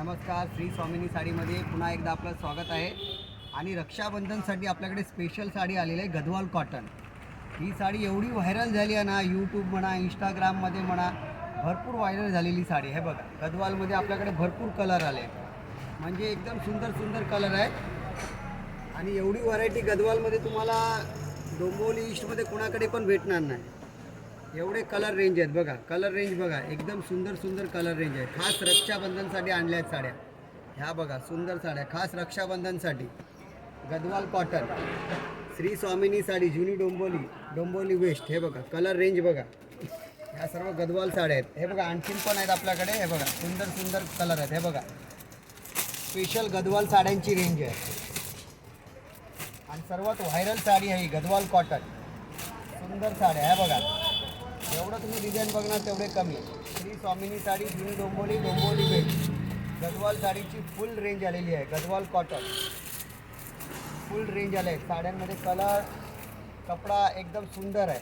नमस्कार. श्री स्वामिनी साडीमध्ये पुन्हा एकदा आपलं स्वागत आहे. आणि रक्षाबंधनसाठी आपल्याकडे स्पेशल साडी आलेली आहे गदवाल कॉटन. ही साडी एवढी व्हायरल झाली आहे ना, यूट्यूब म्हणा, इंस्टाग्राममध्ये म्हणा, भरपूर व्हायरल झालेली साडी आहे. बघा, गदवालमध्ये आपल्याकडे भरपूर कलर आले, म्हणजे एकदम सुंदर सुंदर कलर आहेत. आणि एवढी व्हरायटी गदवालमध्ये तुम्हाला डोंबिवली ईस्टमध्ये कोणाकडे पण भेटणार नाही. एवढे कलर रेंज आहेत. बघा, कलर रेंज बघा, एकदम सुंदर सुंदर कलर रेंज आहे. खास रक्षाबंधनसाठी आणल्या आहेत साड्या. ह्या बघा, सुंदर साड्या खास रक्षाबंधनसाठी. गदवाल कॉटन, श्री स्वामिनी साडी, जुनी डोंबिवली वेस्ट. हे बघा, कलर रेंज बघा. ह्या सर्व गदवाल साड्या आहेत. हे बघा, आणखीन पण आहेत आपल्याकडे. हे बघा, सुंदर सुंदर कलर आहेत. हे बघा, स्पेशल गदवाल साड्यांची रेंज आहे. आणि सर्वात व्हायरल साडी आहे ही गदवाल कॉटन. सुंदर साड्या. हे बघा, एवढं तुम्ही डिझाईन बघणार तेवढे कमी. श्री स्वामिनी साडी, जुनी डोंबिवली वेस्ट. गदवाल साडीची फुल रेंज आलेली आहे. गदवाल कॉटन फुल रेंज आले आहे. साड्यांमध्ये कलर, कपडा एकदम सुंदर आहे.